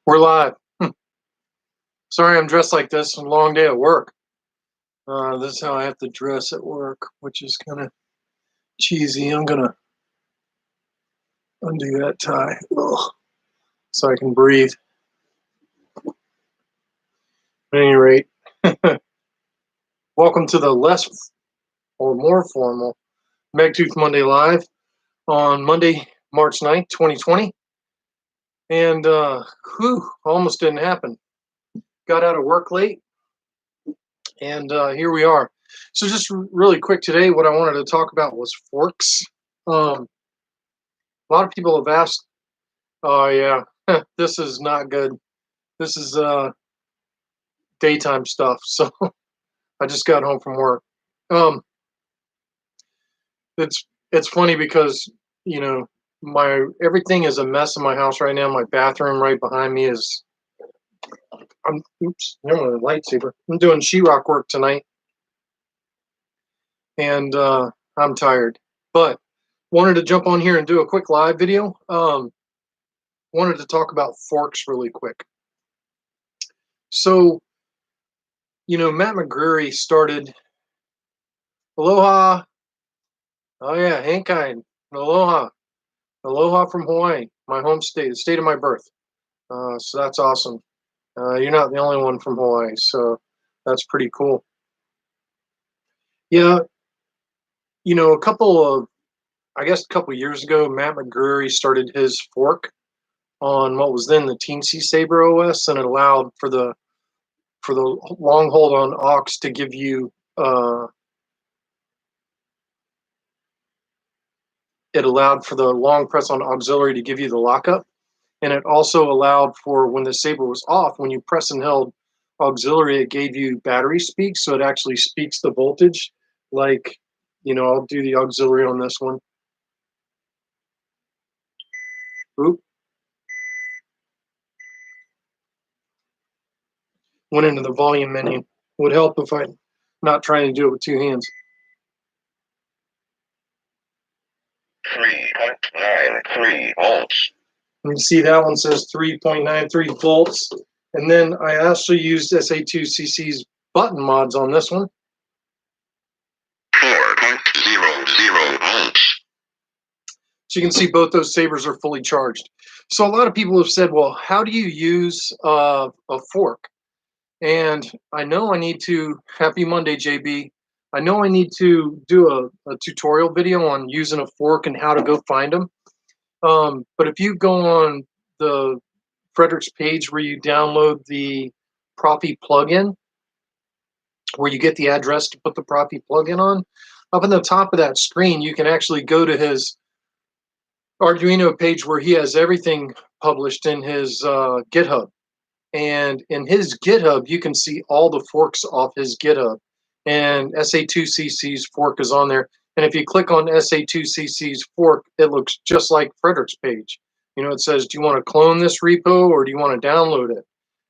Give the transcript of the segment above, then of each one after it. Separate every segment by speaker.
Speaker 1: We're live. Sorry I'm dressed like this. A long day at work. This is how I have to dress at work, which is kind of cheesy. I'm going to undo that tie so I can breathe. At any rate, welcome to the less or more formal Megtooth Monday Live on Monday, March 9th, 2020. And almost didn't happen. Got out of work late, and here we are. So just really quick today, what I wanted to talk about was forks. A lot of people have asked, oh yeah, this is not good. This is daytime stuff. So I just got home from work. It's funny because, you know, everything is a mess in my house right now. My bathroom right behind me is oops, never mind, lightsaber. I'm doing sheetrock work tonight, and I'm tired. But wanted to jump on here and do a quick live video. Wanted to talk about forks really quick. So, you know, Matt McGreary started Aloha. Oh yeah, Hankind. Aloha. Aloha from Hawaii, my home state, the state of my birth. So that's awesome. You're not the only one from Hawaii, so that's pretty cool. Yeah, you know, a couple years ago, Matt McGreary started his fork on what was then the Teensy Saber OS, and it allowed for the long hold on aux to give you it allowed for the long press on auxiliary to give you the lockup, and it also allowed for when the saber was off, when you press and held auxiliary, it gave you battery speak, so it actually speaks the voltage. Like, you know, I'll do the auxiliary on this one. Oop. Went into the volume menu. Would help if I'm not trying to do it with two hands. 3.93 volts. You can see that one says 3.93 volts. And then I also used SA2CC's button mods on this one. 4.00 volts. So you can see both those sabers are fully charged. So a lot of people have said, well, how do you use a fork? And I know I need to, happy Monday, JB. I know I need to do a tutorial video on using a fork and how to go find them. But if you go on the Frederick's page where you download the Profi plugin, where you get the address to put the Profi plugin on, up in the top of that screen, you can actually go to his Arduino page where he has everything published in his GitHub. And in his GitHub, you can see all the forks off his GitHub. And SA2CC's fork is on there. And if you click on SA2CC's fork, it looks just like Frederick's page. You know, it says, do you want to clone this repo or do you want to download it?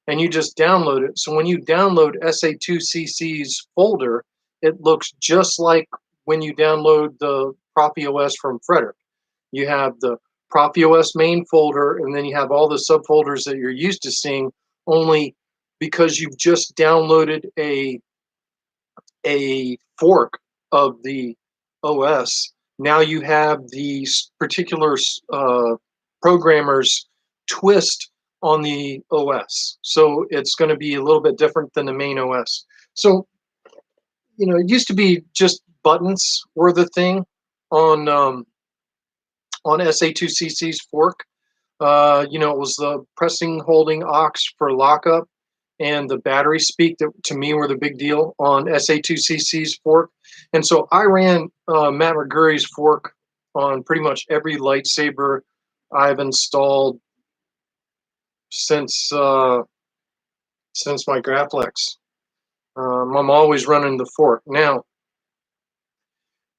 Speaker 1: And you just download it. So when you download SA2CC's folder, it looks just like when you download the Profi OS from Frederick. You have the Profi OS main folder, and then you have all the subfolders that you're used to seeing, only because you've just downloaded a fork of the OS. Now you have the particular programmer's twist on the OS. So it's going to be a little bit different than the main OS. So, you know, it used to be just buttons were the thing on SA2CC's fork. You know, it was the pressing, holding aux for lockup and the battery speak that to me were the big deal on SA2CC's fork. And so I ran Matt McGreary's fork on pretty much every lightsaber I've installed since my Graflex. I'm always running the fork. Now,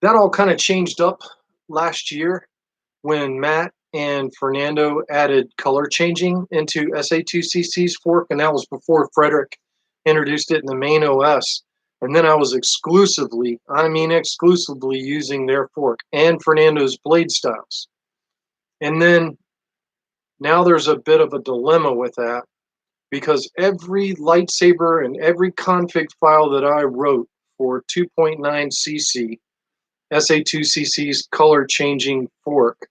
Speaker 1: that all kind of changed up last year when Matt and Fernando added color changing into SA2CC's fork, and that was before Frederick introduced it in the main OS. And then I was exclusively using their fork and Fernando's blade styles. And then Now there's a bit of a dilemma with that because every lightsaber and every config file that I wrote for 2.9cc SA2cc's color changing fork,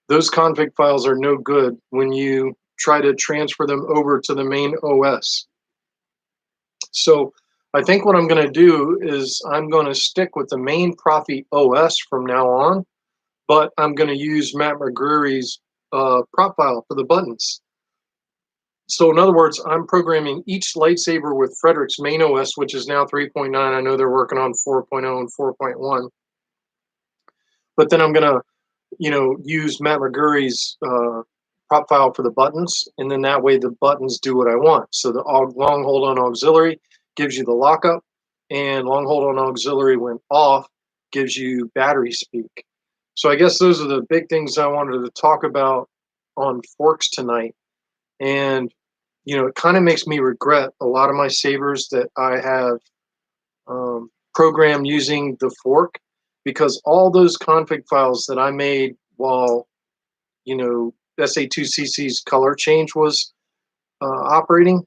Speaker 1: those config files are no good when you try to transfer them over to the main OS. So I think what I'm going to do is I'm going to stick with the main Profi OS from now on, but I'm going to use Matt McGreary's prop file for the buttons. So in other words, I'm programming each lightsaber with Frederick's main OS, which is now 3.9. I know they're working on 4.0 and 4.1. But then I'm going to, use Matt McGreary's prop file for the buttons, and then that way the buttons do what I want. So the long hold on auxiliary gives you the lockup, and long hold on auxiliary when off gives you battery speak. So I guess those are the big things I wanted to talk about on forks tonight. And it kind of makes me regret a lot of my sabers that I have programmed using the fork, because all those config files that I made while SA2cc's color change was operating,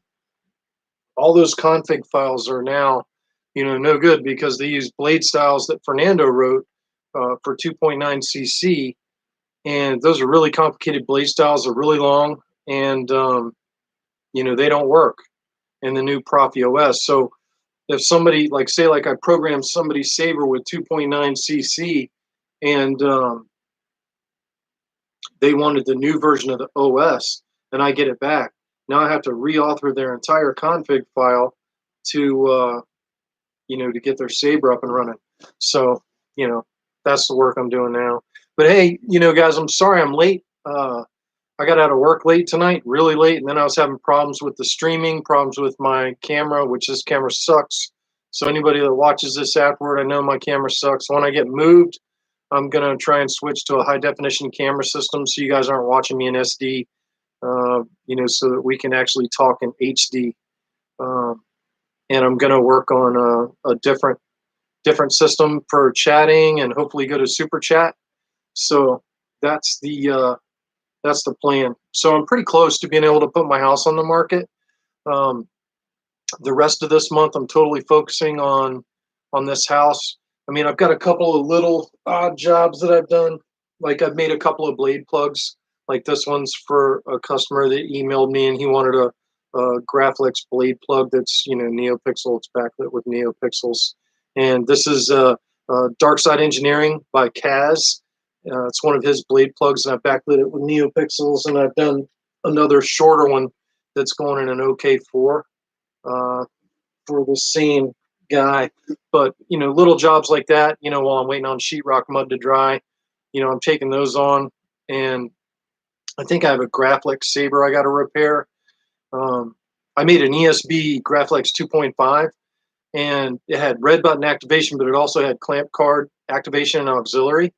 Speaker 1: all those config files are now no good, because they use blade styles that Fernando wrote for 2.9cc, and those are really complicated blade styles. They're really long, and they don't work in the new Profi OS. So if somebody, like I programmed somebody's saber with 2.9cc, and they wanted the new version of the OS, and I get it back, now I have to reauthor their entire config file to to get their saber up and running. So that's the work I'm doing now. But hey, guys, I'm sorry I'm late. I got out of work late tonight, really late, and then I was having problems with the streaming, problems with my camera, which this camera sucks. So anybody that watches this afterward, I know my camera sucks. When I get moved, I'm going to try and switch to a high definition camera system so you guys aren't watching me in SD, so that we can actually talk in HD. And I'm going to work on a different system for chatting, and hopefully go to Super Chat. So that's the plan. So I'm pretty close to being able to put my house on the market. The rest of this month, I'm totally focusing on this house. I mean, I've got a couple of little odd jobs that I've done. Like, I've made a couple of blade plugs. Like, this one's for a customer that emailed me, and he wanted a Graphics blade plug that's NeoPixel. It's backlit with NeoPixels. And this is Dark Side Engineering by Kaz. It's one of his blade plugs, and I backlit it with NeoPixels. And I've done another shorter one that's going in an OK4 for the same guy. But little jobs like that, while I'm waiting on sheetrock mud to dry, I'm taking those on. And I think I have a Graphics saber I got to repair. I made an ESB Graphics 2.5, and it had red button activation, but it also had clamp card activation and auxiliary.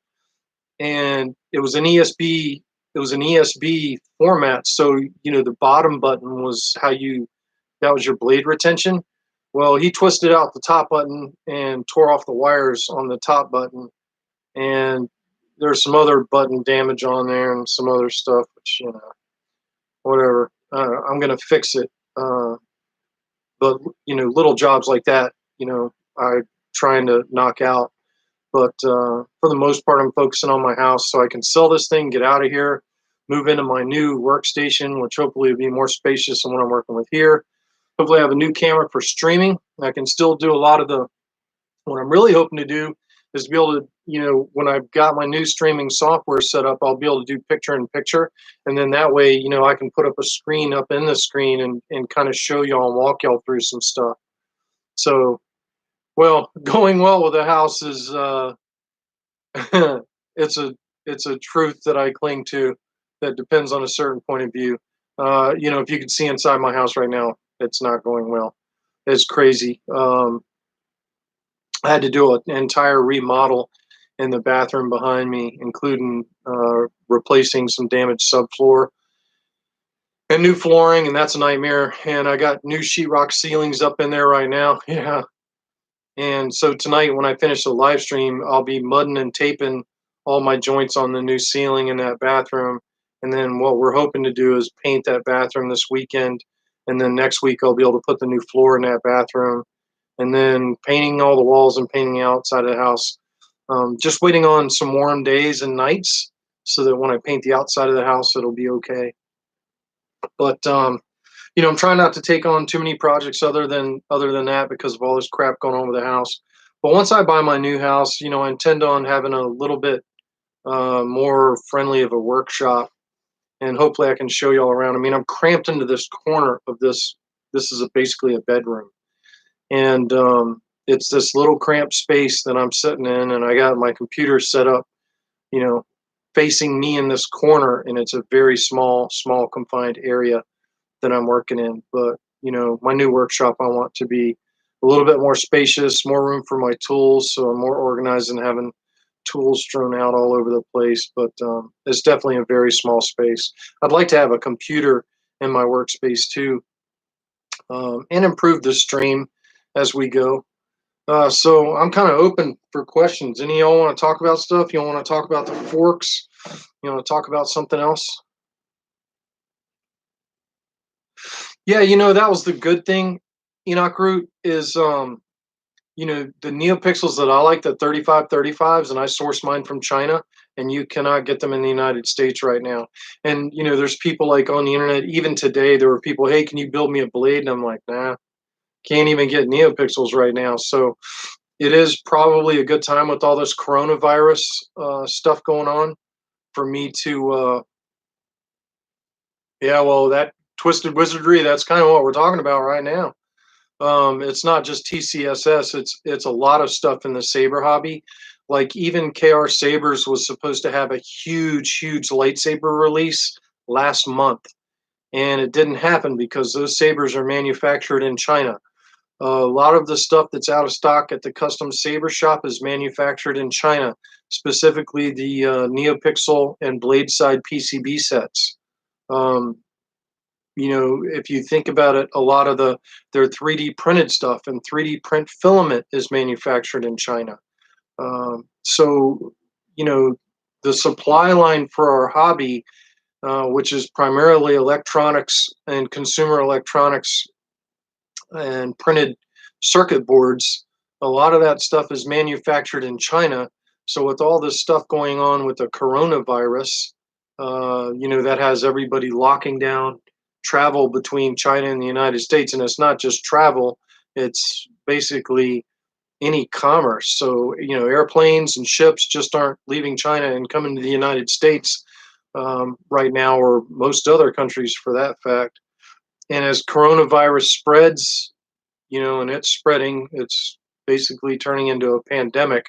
Speaker 1: And it was an ESB. It was an ESB format, so the bottom button was that was your blade retention. Well, he twisted out the top button and tore off the wires on the top button, and there's some other button damage on there and some other stuff, which whatever. I'm gonna fix it. But little jobs like that, I'm trying to knock out. But for the most part, I'm focusing on my house so I can sell this thing, get out of here, move into my new workstation, which hopefully will be more spacious than what I'm working with here. Hopefully I have a new camera for streaming. I can still do a lot of what I'm really hoping to do is to be able to, when I've got my new streaming software set up, I'll be able to do picture in picture. And then that way, I can put up a screen up in the screen and kind of show y'all and walk y'all through some stuff. So, well, going well with the house is, it's a truth that I cling to that depends on a certain point of view. If you could see inside my house right now, it's not going well. It's crazy. I had to do an entire remodel in the bathroom behind me, including replacing some damaged subfloor and new flooring, and that's a nightmare. And I got new sheetrock ceilings up in there right now. Yeah. And so tonight, when I finish the live stream, I'll be mudding and taping all my joints on the new ceiling in that bathroom, And then what we're hoping to do is paint that bathroom this weekend. And then next week I'll be able to put the new floor in that bathroom. And then painting all the walls and painting the outside of the house. Just waiting on some warm days and nights so that when I paint the outside of the house, it'll be okay. But I'm trying not to take on too many projects other than that because of all this crap going on with the house. But once I buy my new house, I intend on having a little bit more friendly of a workshop, and hopefully I can show y'all around. I mean, I'm cramped into this corner of this. This is basically a bedroom, and it's this little cramped space that I'm sitting in, and I got my computer set up, you know, facing me in this corner, and it's a very small confined area that I'm working in. But my new workshop, I want to be a little bit more spacious, more room for my tools, so I'm more organized than having tools strewn out all over the place. But it's definitely a very small space. I'd like to have a computer in my workspace too, and improve the stream as we go. So I'm kind of open for questions. Any of y'all want to talk about stuff? You want to talk about the forks? You want to talk about something else? Yeah, that was the good thing, Enoch Root, is the NeoPixels that I like, the 3535s, and I source mine from China, and you cannot get them in the United States right now. And there's people like on the internet, even today, there were people, hey, can you build me a blade? And I'm like, nah, can't even get NeoPixels right now. So it is probably a good time with all this coronavirus stuff going on for me to, yeah, well, that twisted wizardry, that's kind of what we're talking about right now. It's not just TCSS, it's a lot of stuff in the saber hobby. Like even KR Sabers was supposed to have a huge lightsaber release last month, and it didn't happen because those sabers are manufactured in China. A lot of the stuff that's out of stock at the custom saber shop is manufactured in China, specifically the NeoPixel and Bladeside PCB sets. Um, if you think about it, a lot of their 3D printed stuff and 3D print filament is manufactured in China. So, the supply line for our hobby, which is primarily electronics and consumer electronics and printed circuit boards, a lot of that stuff is manufactured in China. So with all this stuff going on with the coronavirus, that has everybody locking down travel between China and the United States. And it's not just travel, it's basically any commerce. So, airplanes and ships just aren't leaving China and coming to the United States right now, or most other countries for that fact. And as coronavirus spreads, and it's spreading, it's basically turning into a pandemic.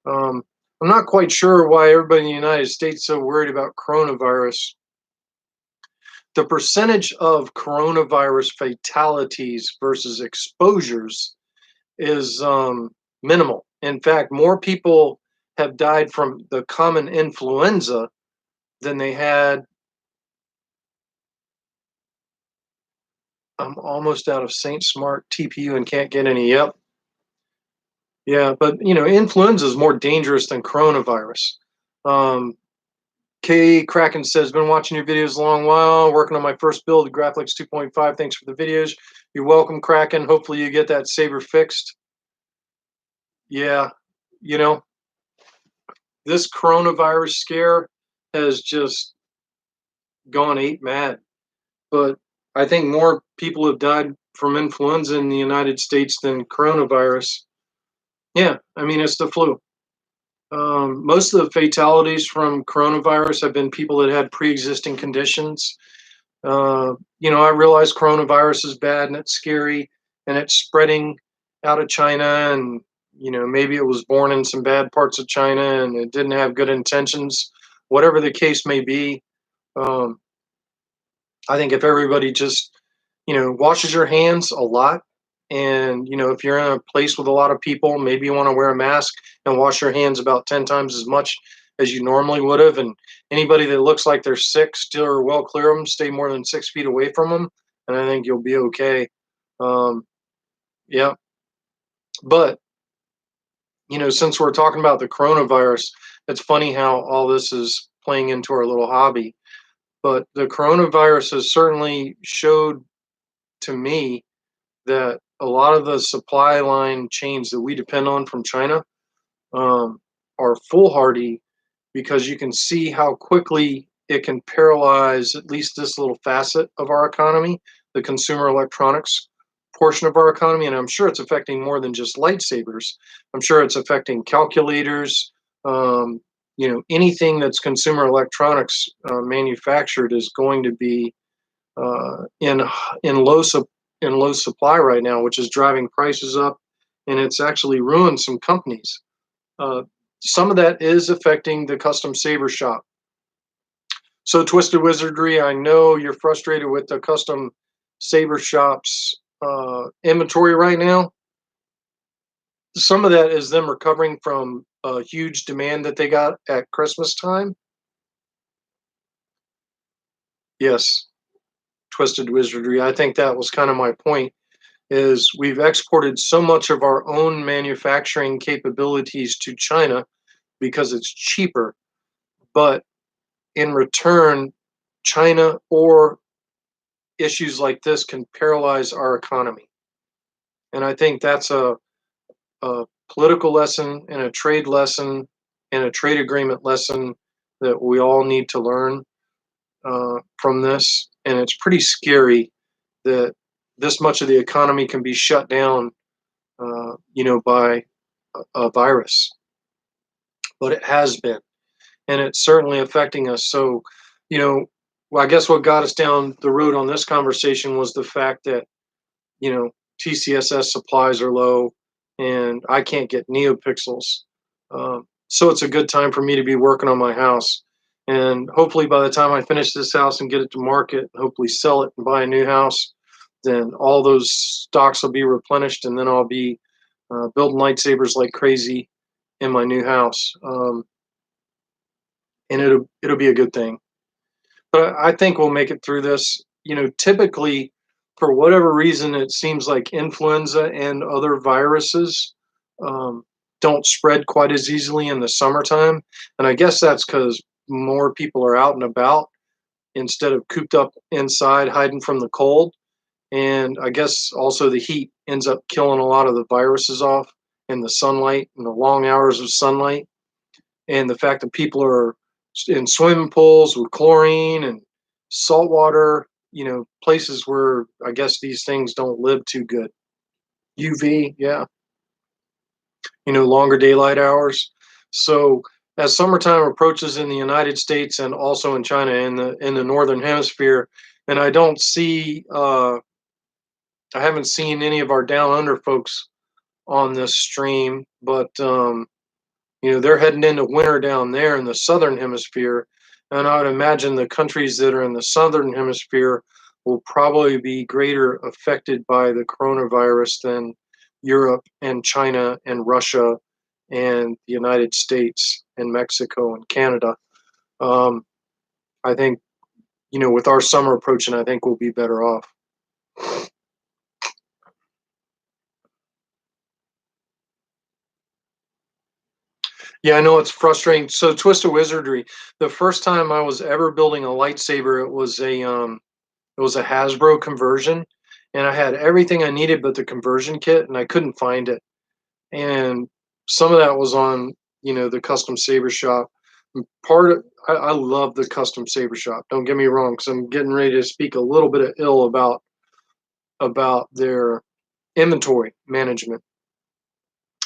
Speaker 1: Um, I'm not quite sure why everybody in the United States is so worried about coronavirus. The percentage of coronavirus fatalities versus exposures is minimal. In fact, more people have died from the common influenza than they had. I'm almost out of Saint Smart TPU and can't get any. Yep. Yeah, but influenza is more dangerous than coronavirus. Um, K Kraken says, been watching your videos a long while, working on my first build, Graphics 2.5. Thanks for the videos. You're welcome, Kraken. Hopefully you get that saber fixed. Yeah, this coronavirus scare has just gone ape mad. But I think more people have died from influenza in the United States than coronavirus. Yeah, I mean, it's the flu. Most of the fatalities from coronavirus have been people that had pre-existing conditions. I realize coronavirus is bad and it's scary and it's spreading out of China, and maybe it was born in some bad parts of China and it didn't have good intentions. Whatever the case may be, um, I think if everybody just washes your hands a lot, and if you're in a place with a lot of people, maybe you want to wear a mask and wash your hands about 10 times as much as you normally would have. And anybody that looks like they're sick, still or well clear of them, stay more than 6 feet away from them, and I think you'll be okay. Yeah, but since we're talking about the coronavirus, it's funny how all this is playing into our little hobby. But the coronavirus has certainly showed to me that a lot of the supply line chains that we depend on from China um, are foolhardy, because you can see how quickly it can paralyze at least this little facet of our economy, the consumer electronics portion of our economy. And I'm sure it's affecting more than just lightsabers. I'm sure it's affecting calculators. Um, anything that's consumer electronics manufactured is going to be in in low supply right now, which is driving prices up, and it's actually ruined some companies. Uh, some of that is affecting the custom saber shop. So, Twisted Wizardry, I know you're frustrated with the custom saber shops inventory right now. Some of that is them recovering from a huge demand that they got at Christmas time. Yes, Twisted Wizardry. I think that was kind of my point. Is we've exported so much of our own manufacturing capabilities to China because it's cheaper, but in return, China or issues like this can paralyze our economy. And I think that's a political lesson and a trade lesson and a trade agreement lesson that we all need to learn from this. And it's pretty scary that this much of the economy can be shut down, by a virus. But it has been, and it's certainly affecting us. So, you know, well, I guess what got us down the road on this conversation was the fact that TCSS supplies are low, and I can't get NeoPixels. So it's a good time for me to be working on my house. And hopefully, by the time I finish this house and get it to market, hopefully sell it and buy a new house, then all those stocks will be replenished, and then I'll be building lightsabers like crazy in my new house. And it'll be a good thing. But I think we'll make it through this. Typically, for whatever reason, it seems like influenza and other viruses um, don't spread quite as easily in the summertime. And I guess that's because more people are out and about instead of cooped up inside hiding from the cold. And I guess also the heat ends up killing a lot of the viruses off, and the sunlight and the long hours of sunlight, and the fact that people are in swimming pools with chlorine and salt water, places where I guess these things don't live too good. UV, yeah, longer daylight hours. So as summertime approaches in the United States and also in China, in the northern hemisphere, and I haven't seen any of our down under folks on this stream, but they're heading into winter down there in the southern hemisphere, and I would imagine the countries that are in the southern hemisphere will probably be greater affected by the coronavirus than Europe and China and Russia and the United States and Mexico and Canada. I think, with our summer approaching, I think we'll be better off. Yeah, I know it's frustrating. So, Twist of Wizardry, the first time I was ever building a lightsaber, it was a Hasbro conversion, and I had everything I needed but the conversion kit, and I couldn't find it. And some of that was on the custom saber shop. I love the custom saber shop. Don't get me wrong, because I'm getting ready to speak a little bit of ill about their inventory management.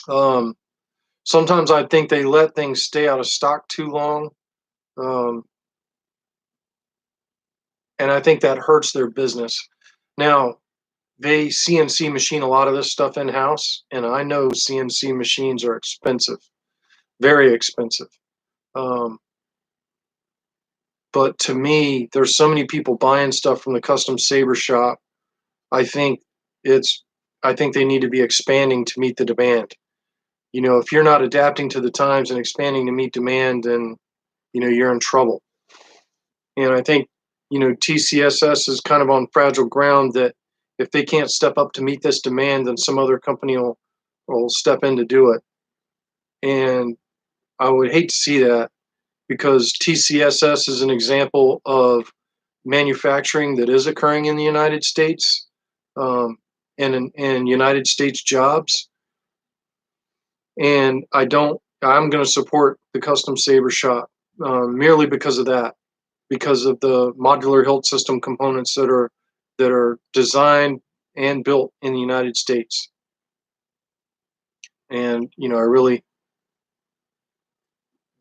Speaker 1: Um, Sometimes I think they let things stay out of stock too long, um, and I think that hurts their business. Now, they CNC machine a lot of this stuff in house, and I know CNC machines are expensive, very expensive. Um, but to me, there's so many people buying stuff from the custom saber shop. I think it's, I think they need to be expanding to meet the demand. If you're not adapting to the times and expanding to meet demand, then you're in trouble. And I think TCSS is kind of on fragile ground, that if they can't step up to meet this demand, then some other company will step in to do it. And I would hate to see that, because TCSS is an example of manufacturing that is occurring in the United States, um, and United States jobs. And I'm going to support the custom saber shop merely because of that, because of the modular hilt system components that are designed and built in the United States. And I really,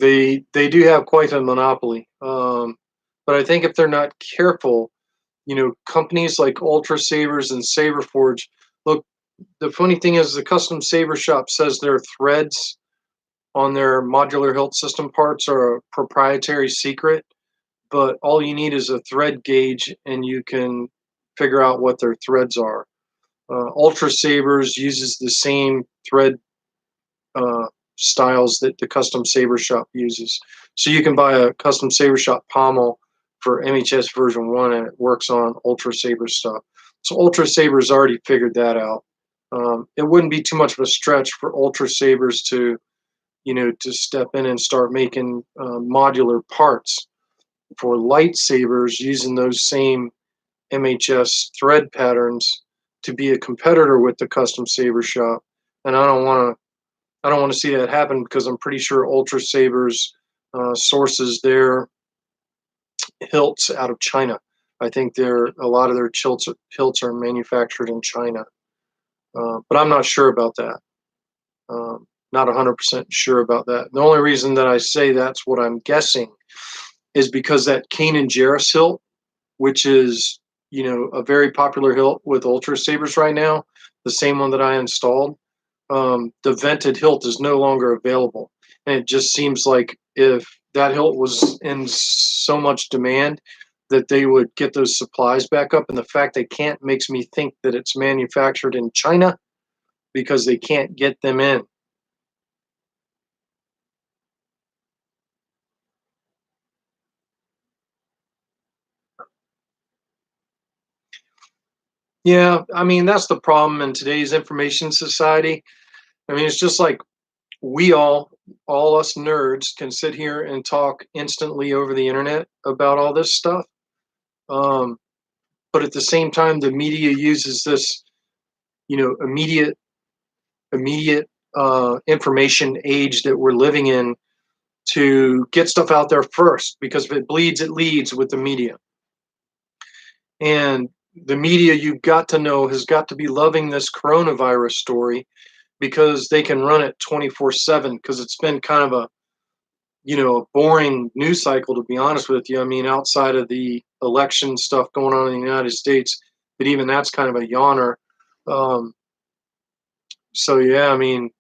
Speaker 1: they do have quite a monopoly. But I think if they're not careful, companies like Ultra Sabers and Saber Forge. Look, the funny thing is, the custom saber shop says their threads on their modular hilt system parts are a proprietary secret, but all you need is a thread gauge and you can figure out what their threads are. Ultra Sabers uses the same thread uh, styles that the custom saber shop uses. So you can buy a custom saber shop pommel for MHS version 1 and it works on Ultra Saber stuff. So Ultra Sabers already figured that out. It wouldn't be too much of a stretch for Ultra Sabers to step in and start making modular parts for lightsabers using those same MHS thread patterns to be a competitor with the custom saber shop. And I don't want to see that happen because I'm pretty sure Ultra Sabers sources their hilts out of China. I think a lot of their hilts are manufactured in China, but I'm not sure about that. Not 100% sure about that. The only reason that I say that's what I'm guessing is because that Kane and Jarrus hilt, which is a very popular hilt with Ultra Sabers right now, the same one that I installed, the vented hilt is no longer available. And it just seems like if that hilt was in so much demand that they would get those supplies back up. And the fact they can't makes me think that it's manufactured in China because they can't get them in. Yeah, I mean, that's the problem in today's information society. I mean, it's just like we all us nerds, can sit here and talk instantly over the internet about all this stuff. Um, but at the same time, the media uses this, immediate information age that we're living in to get stuff out there first. Because if it bleeds, it leads with the media. And the media, you've got to know, has got to be loving this coronavirus story because they can run it 24/7 because it's been kind of a boring news cycle, to be honest with you. I mean, outside of the election stuff going on in the United States, but even that's kind of a yawner. Um, so yeah, I mean,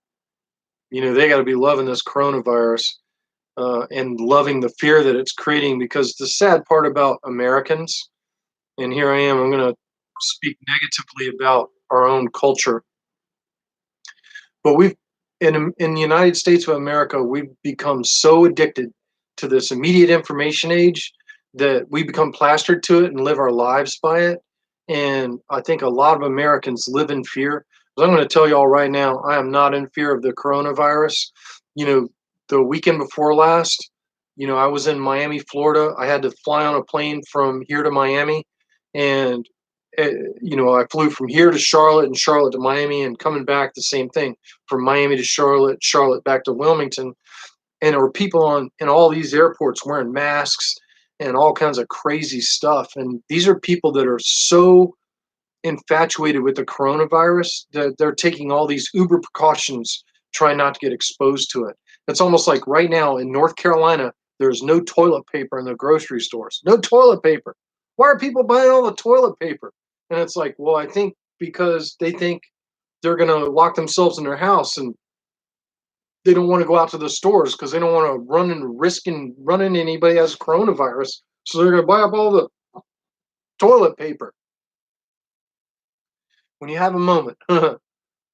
Speaker 1: they got to be loving this coronavirus and loving the fear that it's creating. Because the sad part about Americans, and here I am, I'm going to speak negatively about our own culture, but we've in the United States of America, we've become so addicted to this immediate information age that we become plastered to it and live our lives by it. And I think a lot of Americans live in fear. But I'm going to tell you all right now, I am not in fear of the coronavirus. You know, the weekend before last, I was in Miami, Florida. I had to fly on a plane from here to Miami, and I flew from here to Charlotte and Charlotte to Miami, and coming back the same thing from Miami to Charlotte, Charlotte back to Wilmington. And there were people in all these airports wearing masks and all kinds of crazy stuff. And these are people that are so infatuated with the coronavirus that they're taking all these uber precautions, trying not to get exposed to it. It's almost like right now in North Carolina, there's no toilet paper in the grocery stores. No toilet paper. Why are people buying all the toilet paper? And it's like, well, I think because they think they're going to lock themselves in their house, and they don't want to go out to the stores because they don't want to run and risk and run into anybody has coronavirus. So they're going to buy up all the toilet paper. When you have a moment, do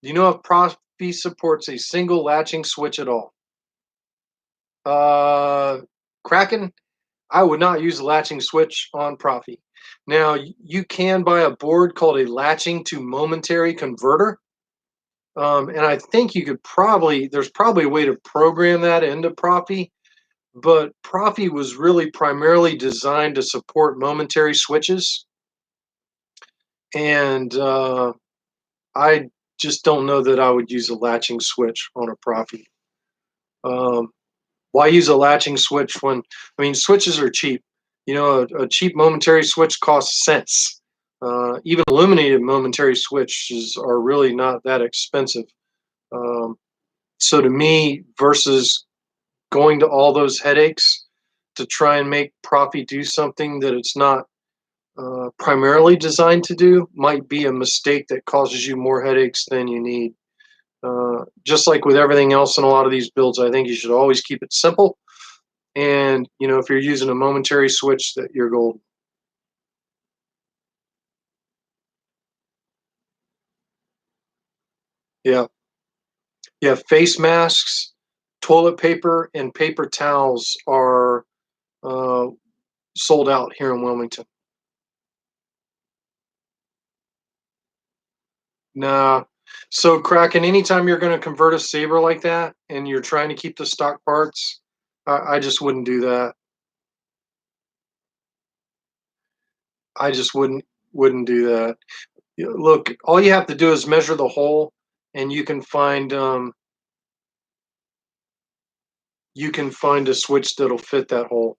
Speaker 1: you know if Profi supports a single latching switch at all? Uh, Kraken, I would not use a latching switch on Profi. Now, you can buy a board called a latching to momentary converter. And I think there's probably a way to program that into Profi, but Profi was really primarily designed to support momentary switches, and I just don't know that I would use a latching switch on a Profi. Um, why use a latching switch when, I mean, switches are cheap. You know, a cheap momentary switch costs cents. Even illuminated momentary switches are really not that expensive. Um, so to me, versus going to all those headaches to try and make Profi do something that it's not primarily designed to do, might be a mistake that causes you more headaches than you need. Just like with everything else in a lot of these builds, I think you should always keep it simple. And you know, if you're using a momentary switch, that you're gold. Yeah, yeah. Face masks, toilet paper, and paper towels are uh, sold out here in Wilmington. Nah. So Kraken, anytime you're going to convert a saber like that, and you're trying to keep the stock parts, I just wouldn't do that. I just wouldn't do that. Look, all you have to do is measure the hole, and you can find a switch that'll fit that hole.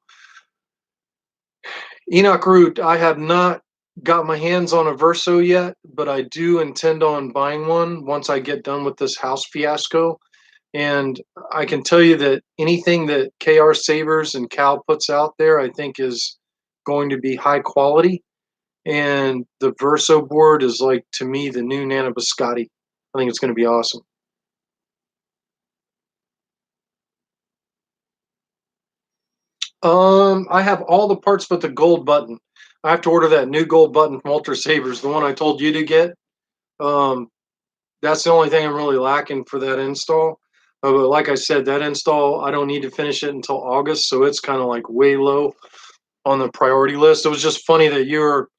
Speaker 1: Enoch Root, I have not got my hands on a Verso yet, but I do intend on buying one once I get done with this house fiasco. And I can tell you that anything that KR Sabers and Cal puts out there, I think is going to be high quality. And the Verso board is like, to me, the new Nana Biscotti. I think it's going to be awesome. I have all the parts but the gold button. I have to order that new gold button from Ultra Sabers, the one I told you to get. Um, that's the only thing I'm really lacking for that install. But like I said, that install, I don't need to finish it until August, so it's kind of like way low on the priority list. It was just funny that you were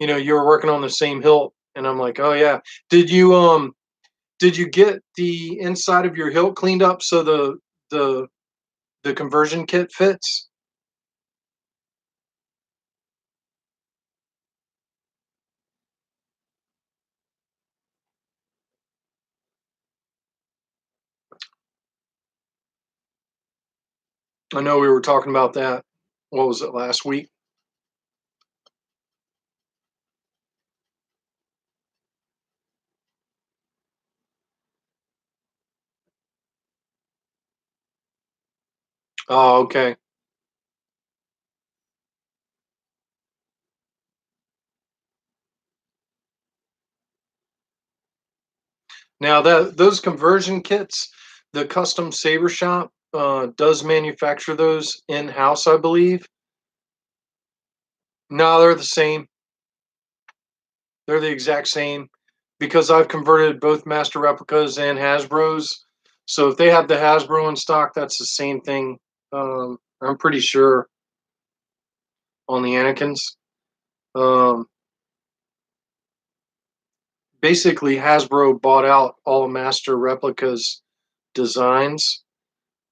Speaker 1: working on the same hilt, and I'm like, oh yeah. Did you did you get the inside of your hilt cleaned up so the the conversion kit fits? I know we were talking about that. What was it, last week? Oh, okay. Now that those conversion kits, the custom saber shop does manufacture those in house, I believe. No, they're the same. They're the exact same because I've converted both Master Replicas and Hasbro's. So if they have the Hasbro in stock, that's the same thing. I'm pretty sure on the Anakins. Um, Basically, Hasbro bought out all Master Replicas designs.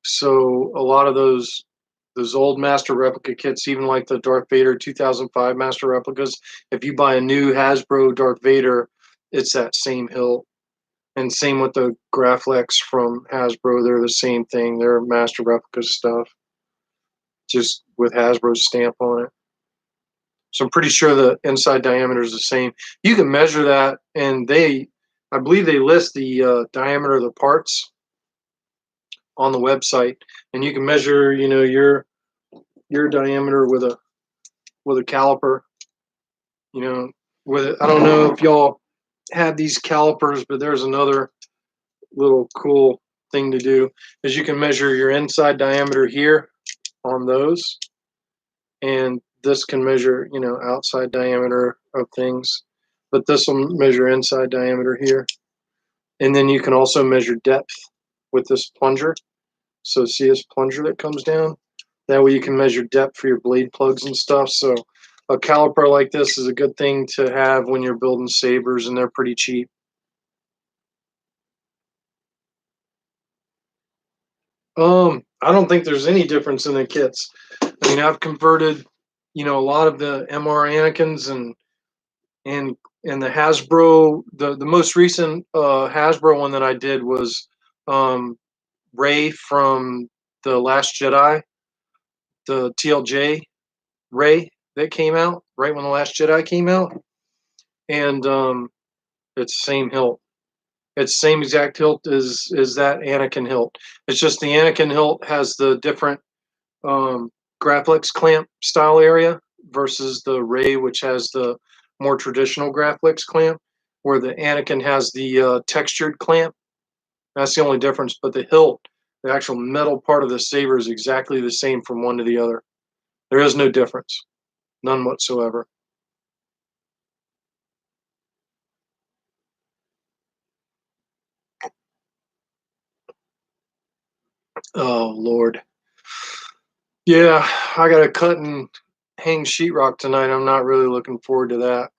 Speaker 1: So a lot of those old Master Replica kits, even like the Darth Vader 2005 Master Replicas, if you buy a new Hasbro Darth Vader, it's that same hilt. And same with the Graflex from Hasbro. They're the same thing. They're Master Replica stuff, just with Hasbro's stamp on it. So I'm pretty sure the inside diameter is the same. You can measure that, and I believe they list the diameter of the parts on the website, and you can measure, your diameter with a caliper. You know, with it. I don't know if y'all have these calipers, but there's another little cool thing to do is you can measure your inside diameter here on those, and this can measure, outside diameter of things, but this will measure inside diameter here. And then you can also measure depth with this plunger. So see this plunger that comes down? That way you can measure depth for your blade plugs and stuff. So a caliper like this is a good thing to have when you're building sabers, and they're pretty cheap. I don't think there's any difference in the kits. I mean, I've converted, a lot of the MR Anakins and and the Hasbro. The most recent Hasbro one that I did was um, Ray from the Last Jedi, the TLJ Ray that came out right when the Last Jedi came out, and it's the same hilt. It's the same exact hilt as that Anakin hilt. It's just the Anakin hilt has the different um, Graplex clamp style area versus the Ray, which has the more traditional Graplex clamp, where the Anakin has the textured clamp. That's the only difference. But the hilt, the actual metal part of the saber, is exactly the same from one to the other. There is no difference, none whatsoever. Oh Lord, yeah, I got to cut and hang sheetrock tonight. I'm not really looking forward to that.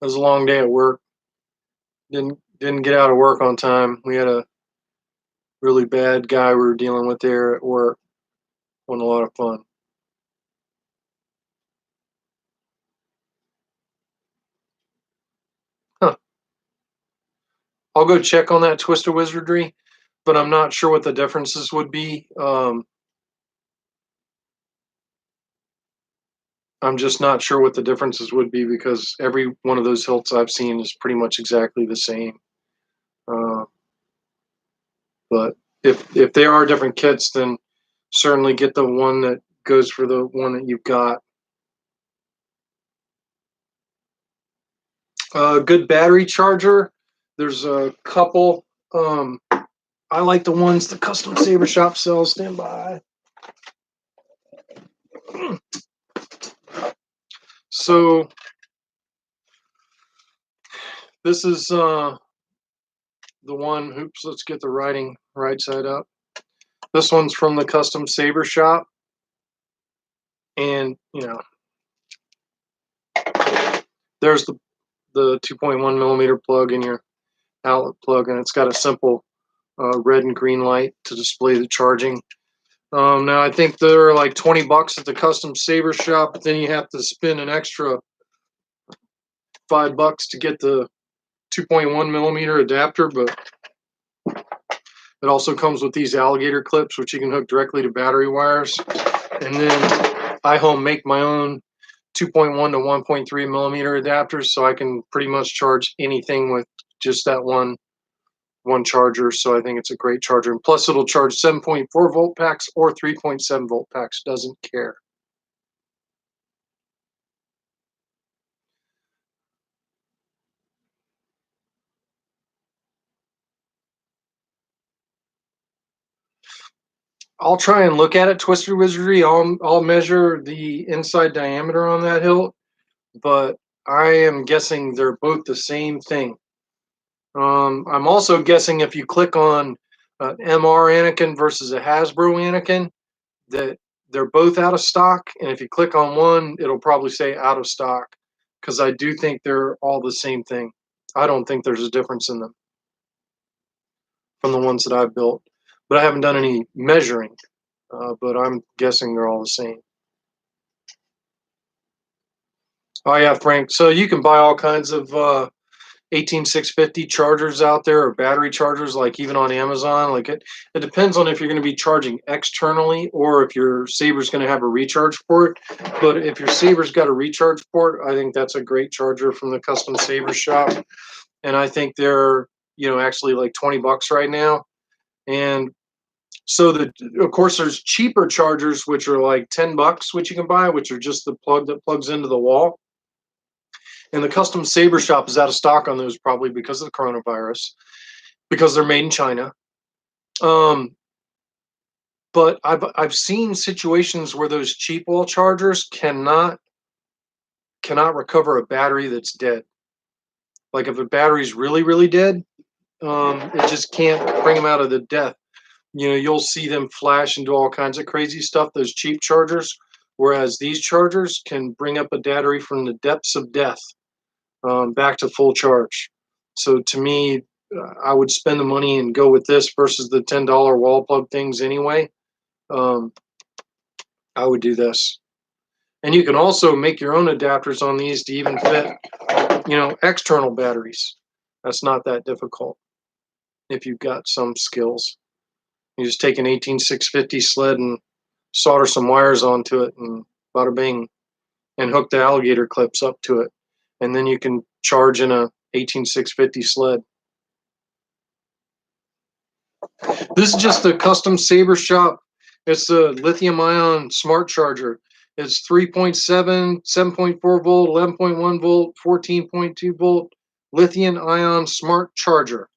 Speaker 1: It was a long day at work. Didn't get out of work on time. We had a really bad guy we were dealing with there at work. Wasn't a lot of fun. Huh. I'll go check on that Twisted Wizardry, but I'm not sure what the differences would be. I'm just not sure what the differences would be because every one of those hilts I've seen is pretty much exactly the same. Uh, but if they are different kits, then certainly get the one that goes for the one that you've got. Good battery charger. There's a couple. I like the ones the Custom Saber Shop sells. Stand by. So this is the one. Oops, let's get the writing right side up. This one's from the Custom Saber Shop, and there's the 2.1 millimeter plug in your outlet plug, and it's got a simple red and green light to display the charging. Now I think they're like $20 at the Custom Saber Shop, but then you have to spend an extra $5 to get the 2.1 millimeter adapter. But it also comes with these alligator clips, which you can hook directly to battery wires. And then I home make my own 2.1 to 1.3 millimeter adapters, so I can pretty much charge anything with just that one charger. So I think it's a great charger. And plus, it'll charge 7.4 volt packs or 3.7 volt packs. Doesn't care. I'll try and look at it, Twisted Wizardry. I'll measure the inside diameter on that hilt, but I am guessing they're both the same thing. I'm also guessing if you click on MR Anakin versus a Hasbro Anakin, that they're both out of stock. And if you click on one, it'll probably say out of stock because I do think they're all the same thing. I don't think there's a difference in them from the ones that I've built, but I haven't done any measuring. But I'm guessing they're all the same. Oh yeah, Frank. So you can buy all kinds of 18650 chargers out there, or battery chargers, like even on Amazon. Like it depends on if you're going to be charging externally or if your Saber's going to have a recharge port. But if your Saber's got a recharge port, I think that's a great charger from the Custom Saber Shop. And I think they're actually like $20 right now. And so of course there's cheaper chargers which are like $10, which you can buy, which are just the plug that plugs into the wall. And the Custom Saber Shop is out of stock on those, probably because of the coronavirus, because they're made in China. Um, but I've seen situations where those cheap wall chargers cannot recover a battery that's dead. Like if a battery's really really dead, it just can't bring them out of the death. You'll see them flash and do all kinds of crazy stuff, those cheap chargers, whereas these chargers can bring up a battery from the depths of death back to full charge. So to me, I would spend the money and go with this versus the $10 wall plug things anyway. Um, I would do this. And you can also make your own adapters on these to even fit, external batteries. That's not that difficult if you've got some skills. You just take an 18650 sled and solder some wires onto it and bada bing, and hook the alligator clips up to it. And then you can charge in a 18650 sled. This is just a custom Saber Shop. It's a lithium ion smart charger. It's 3.7, 7.4 volt, 11.1 volt, 14.2 volt lithium ion smart charger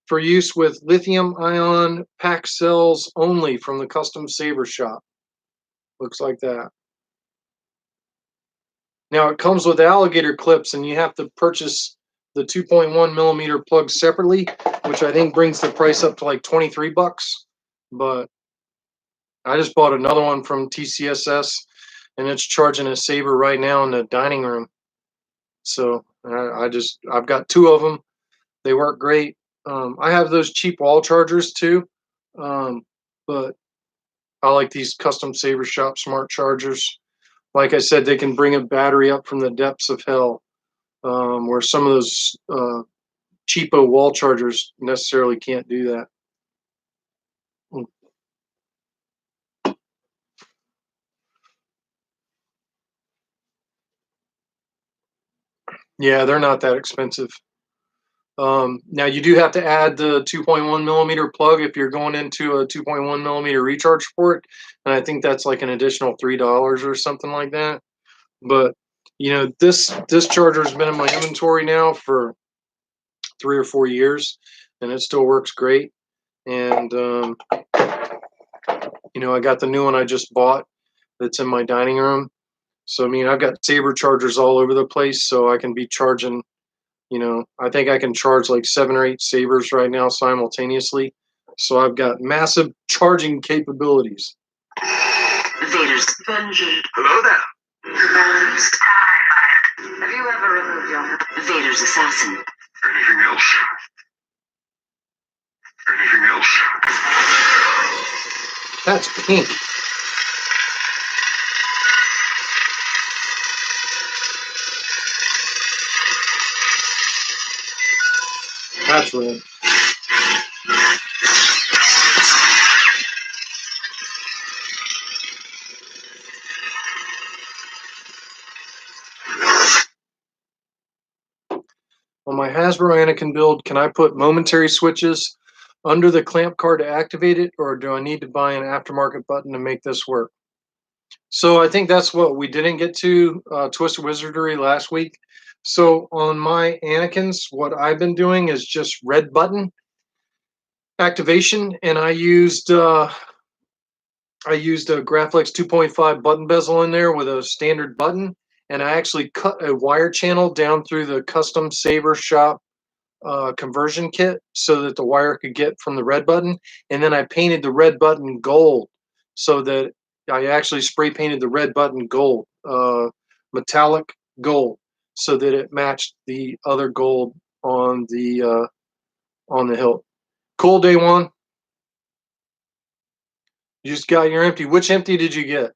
Speaker 1: for use with lithium ion pack cells only from the custom Saber Shop. Looks like that. Now it comes with alligator clips, and you have to purchase the 2.1 millimeter plug separately, which I think brings the price up to like 23 bucks. But I just bought another one from TCSS, and it's charging a Saber right now in the dining room. So I've got two of them. They work great. I have those cheap wall chargers too, but I like these custom Saber Shop smart chargers. Like I said, they can bring a battery up from the depths of hell, where some of those cheapo wall chargers necessarily can't do that. Yeah, they're not that expensive. Now you do have to add the 2.1 millimeter plug if you're going into a 2.1 millimeter recharge port, and I think that's like an additional $3 or something like that. But this charger's been in my inventory now for 3 or 4 years, and it still works great. And I got the new one I just bought that's in my dining room. So I mean, I've got Saber chargers all over the place, so I can be charging. I think I can charge like 7 or 8 Sabers right now simultaneously. So I've got massive charging capabilities.
Speaker 2: Vader's Benji. Hello there. Balanced. Have you ever removed your Vader's assassin? Anything else? Anything else?
Speaker 1: That's pink. That's red. On my Hasbro Anakin build, can I put momentary switches under the clamp card to activate it, or do I need to buy an aftermarket button to make this work? So I think that's what we didn't get to Twisted Wizardry last week. So on my Anakins, what I've been doing is just red button activation, and I used a Graflex 2.5 button bezel in there with a standard button, and I actually cut a wire channel down through the custom Saber Shop conversion kit so that the wire could get from the red button, and then I painted the red button gold so that I actually spray painted the red button gold, metallic gold, so that it matched the other gold on the hilt. Cool, day one. You just got your empty. Which empty did you get?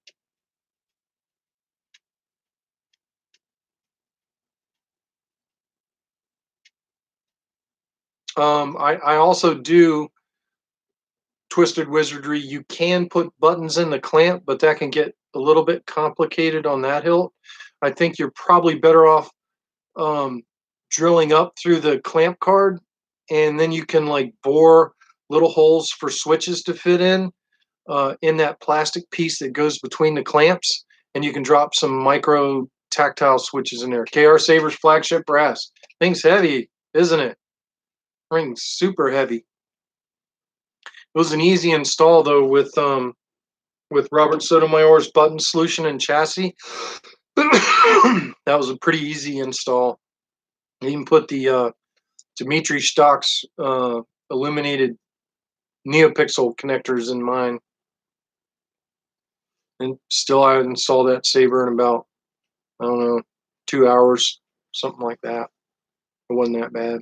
Speaker 1: I also do Twisted Wizardry. You can put buttons in the clamp, but that can get a little bit complicated on that hilt. I think you're probably better off drilling up through the clamp card, and then you can like bore little holes for switches to fit in that plastic piece that goes between the clamps, and you can drop some micro tactile switches in there. KR Saber's flagship brass. Thing's heavy, isn't it? Thing's super heavy. It was an easy install though with Robert Sotomayor's button solution and chassis. That was a pretty easy install. You even put the Dimitri Stock's illuminated NeoPixel connectors in mine. And still I installed that Saber in about, I don't know, 2 hours, something like that. It wasn't that bad.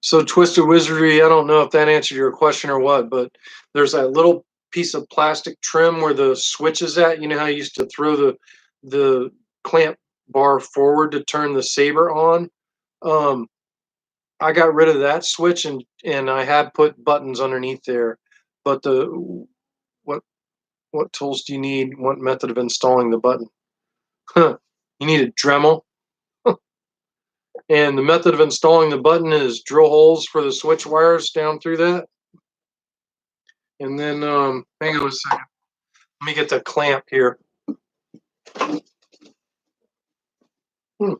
Speaker 1: So Twisted Wizardry, I don't know if that answered your question or what, but there's that little piece of plastic trim where the switch is at. You know how you used to throw the clamp bar forward to turn the saber on? Um, I got rid of that switch and I had put buttons underneath there. But what what tools do you need? What method of installing the button? Huh. You need a Dremel. And the method of installing the button is drill holes for the switch wires down through that. And then, hang on a second. Let me get the clamp here. Hmm.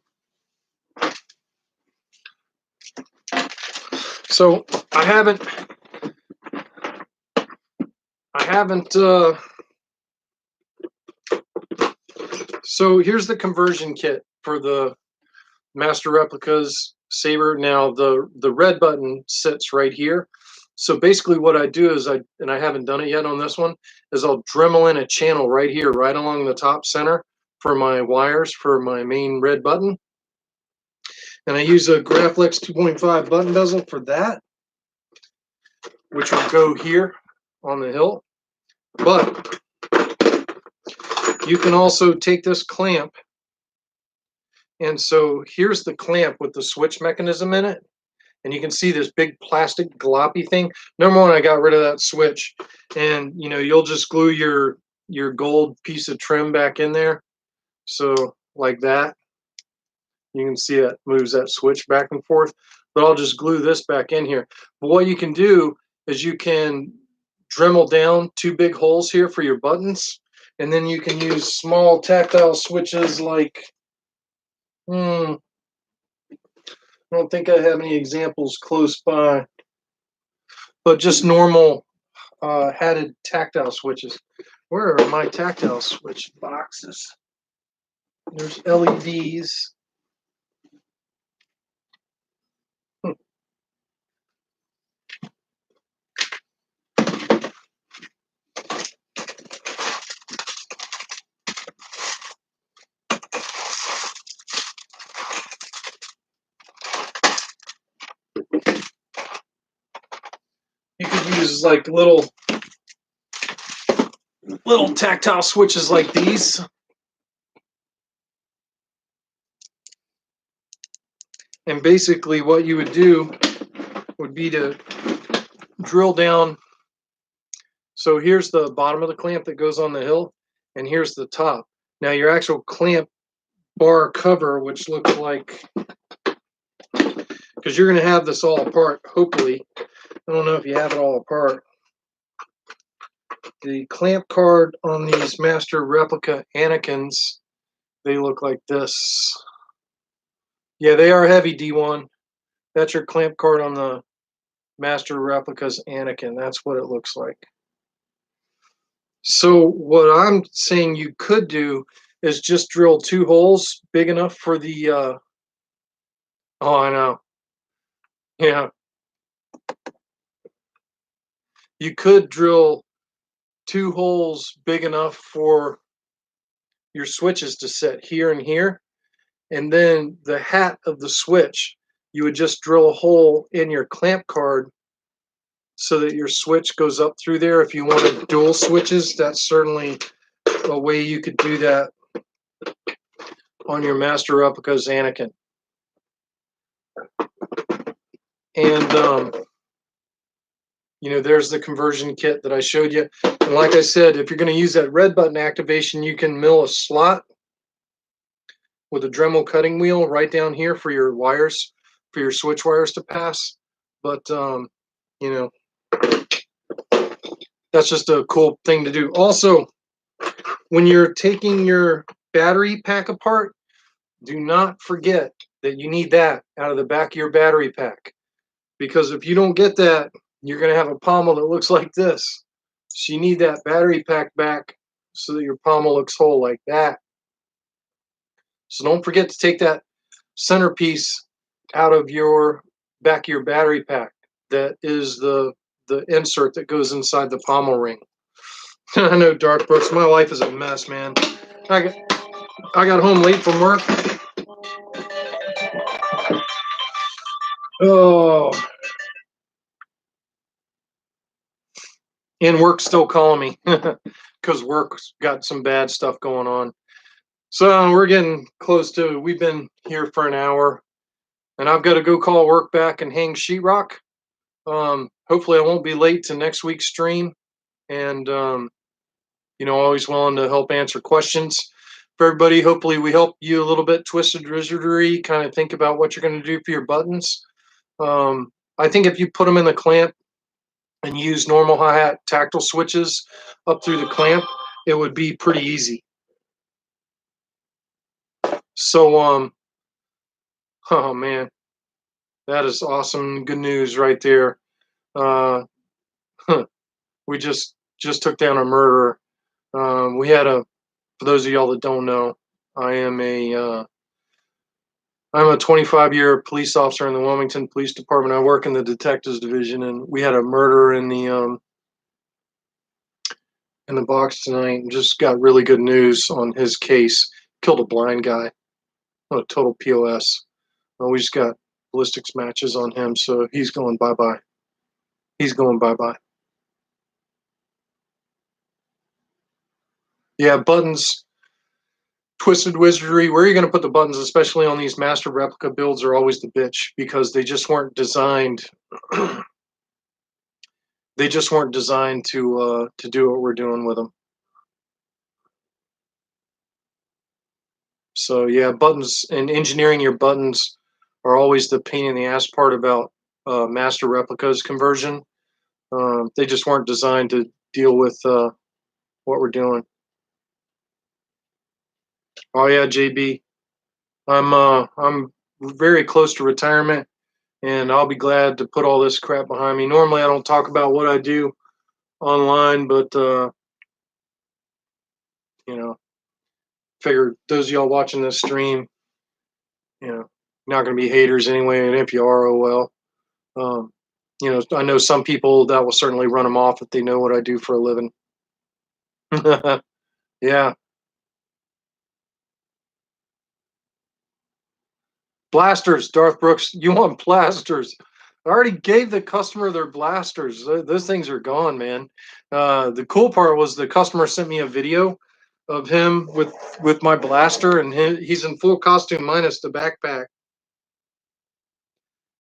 Speaker 1: So I haven't, so here's the conversion kit for the Master Replicas saber. Now the red button sits right here. So basically what I do is and I haven't done it yet on this one, is I'll Dremel in a channel right here, right along the top center for my wires for my main red button. And I use a Graflex 2.5 button bezel for that, which will go here on the hilt. But you can also take this clamp, and so here's the clamp with the switch mechanism in it. And you can see this big plastic gloppy thing. Number one, I got rid of that switch, and you'll just glue your gold piece of trim back in there. So like that, you can see it moves that switch back and forth. But I'll just glue this back in here. But what you can do is you can Dremel down 2 big holes here for your buttons, and then you can use small tactile switches like, I don't think I have any examples close by, but just normal hatted tactile switches. Where are my tactile switch boxes? There's LEDs. You could use like little tactile switches like these. And basically what you would do would be to drill down. So here's the bottom of the clamp that goes on the hilt, and here's the top. Now your actual clamp bar cover, which looks like, because you're going to have this all apart, hopefully. I don't know if you have it all apart. The clamp card on these Master Replica Anakins, they look like this. Yeah, they are heavy, D1. That's your clamp card on the Master Replicas Anakin. That's what it looks like. So what I'm saying you could do is just drill 2 holes big enough for the, oh, I know. Yeah. You could drill 2 holes big enough for your switches to sit here and here. And then the hat of the switch, you would just drill a hole in your clamp card so that your switch goes up through there. If you wanted dual switches, that's certainly a way you could do that on your Master Replicas Anakin. And there's the conversion kit that I showed you. And like I said, if you're going to use that red button activation, you can mill a slot with a Dremel cutting wheel right down here for your wires, for your switch wires to pass. But that's just a cool thing to do. Also, when you're taking your battery pack apart, do not forget that you need that out of the back of your battery pack. Because if you don't get that, you're going to have a pommel that looks like this. So you need that battery pack back so that your pommel looks whole like that. So don't forget to take that centerpiece out of your back of your battery pack. That is the insert that goes inside the pommel ring. I know, Dark Brooks, my life is a mess, man. I got home late from work. Oh, And work's still calling me because work's got some bad stuff going on. So we're getting close to, we've been here for an hour and I've got to go call work back and hang sheetrock. Hopefully I won't be late to next week's stream. And, always willing to help answer questions for everybody. Hopefully we help you a little bit, Twisted Wizardry, kind of think about what you're going to do for your buttons. I think if you put them in the clamp and use normal hi-hat tactile switches up through the clamp, it would be pretty easy. So, oh man, that is awesome. Good news right there. We just took down a murderer. We had for those of y'all that don't know, I'm a 25-year police officer in the Wilmington Police Department. I work in the detectives division, and we had a murderer in the box tonight, and just got really good news on his case. Killed a blind guy. What a total POS. We just got ballistics matches on him, so he's going bye-bye. He's going bye-bye. Yeah, buttons, Twisted Wizardry, where are you going to put the buttons, especially on these master replica builds, are always the bitch, because they just weren't designed they just weren't designed to do what we're doing with them. So yeah, buttons and engineering your buttons are always the pain in the ass part about master replicas conversion. They just weren't designed to deal with what we're doing. Oh yeah, JB, I'm very close to retirement, and I'll be glad to put all this crap behind me. Normally, I don't talk about what I do online, but figure those of y'all watching this stream, not going to be haters anyway, and if you are, oh well. I know some people that will certainly run them off if they know what I do for a living. Yeah. Blasters, Darth Brooks. You want blasters? I already gave the customer their blasters. Those things are gone, man. The cool part was the customer sent me a video of him with my blaster, and he's in full costume minus the backpack.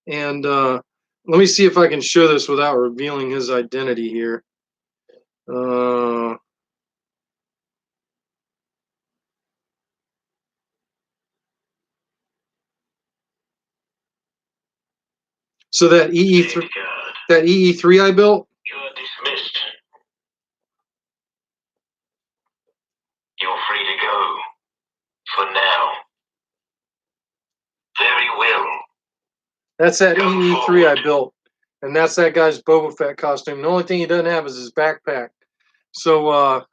Speaker 1: And let me see if I can show this without revealing his identity here. So that EE3 I built.
Speaker 2: You're dismissed. You're free to go. For now. Very well.
Speaker 1: That's that EE3 I built. And that's that guy's Boba Fett costume. The only thing he doesn't have is his backpack. So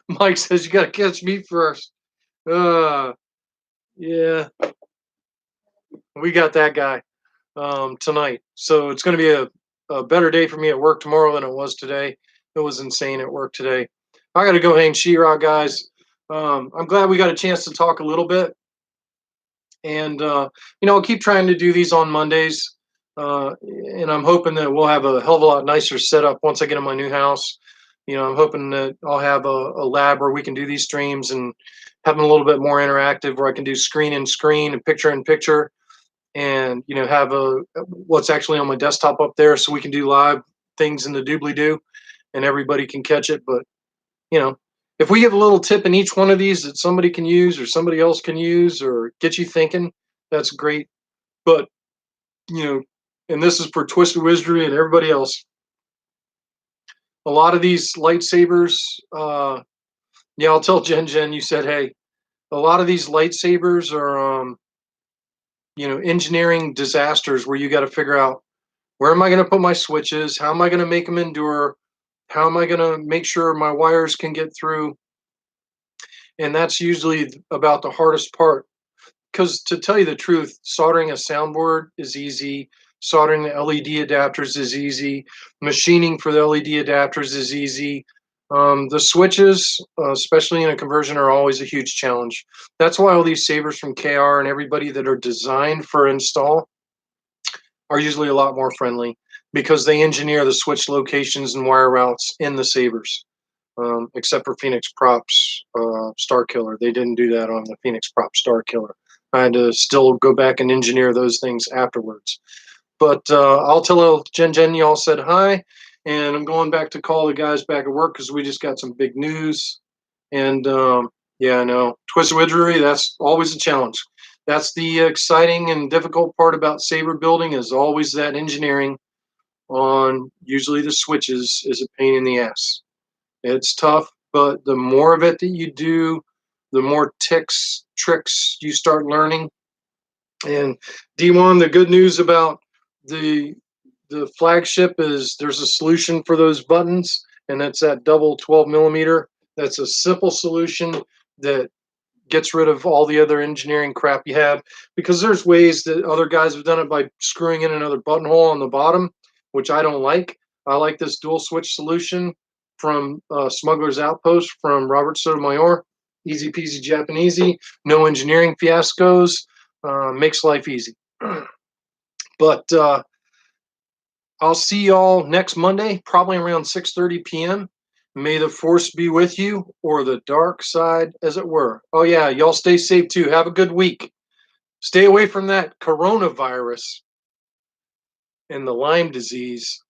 Speaker 1: Mike says you got to catch me first. Yeah. We got that guy tonight. So it's going to be a better day for me at work tomorrow than it was today. It was insane at work today. I got to go hang sheetrock, guys. I'm glad we got a chance to talk a little bit. And, I'll keep trying to do these on Mondays. And I'm hoping that we'll have a hell of a lot nicer setup once I get in my new house. I'm hoping that I'll have a lab where we can do these streams and have them a little bit more interactive, where I can do screen in screen and picture, and have what's actually on my desktop up there, so we can do live things in the doobly-doo and everybody can catch it. But if we give a little tip in each one of these that somebody can use or somebody else can use or get you thinking, that's great. But and this is for Twisted Wizardry and everybody else, a lot of these lightsabers, I'll tell Jen, you said, hey, a lot of these lightsabers are engineering disasters where you got to figure out, where am I going to put my switches? How am I going to make them endure? How am I going to make sure my wires can get through? And that's usually about the hardest part. Because to tell you the truth, soldering a soundboard is easy. Soldering the LED adapters is easy. Machining for the LED adapters is easy. The switches, especially in a conversion, are always a huge challenge. That's why all these sabers from KR and everybody that are designed for install, are usually a lot more friendly because they engineer the switch locations and wire routes in the Sabres. Except for Phoenix Props Star Killer. They didn't do that on the Phoenix Prop Star Killer. I had to still go back and engineer those things afterwards. But I'll tell Jen y'all said hi, and I'm going back to call the guys back at work because we just got some big news. And yeah, I know. Twisted Wizardry, that's always a challenge. That's the exciting and difficult part about saber building is always that engineering on usually the switches is a pain in the ass. It's tough, but the more of it that you do, the more tricks you start learning. And D1, the good news about the the flagship is there's a solution for those buttons, and that's that double 12 millimeter. That's a simple solution that gets rid of all the other engineering crap you have because there's ways that other guys have done it by screwing in another buttonhole on the bottom, which I don't like. I like this dual switch solution from Smuggler's Outpost from Robert Sotomayor. Easy peasy Japanesey, no engineering fiascos, makes life easy. But I'll see y'all next Monday, probably around 6:30 p.m. May the force be with you, or the dark side, as it were. Oh yeah, y'all stay safe too. Have a good week. Stay away from that coronavirus and the Lyme disease.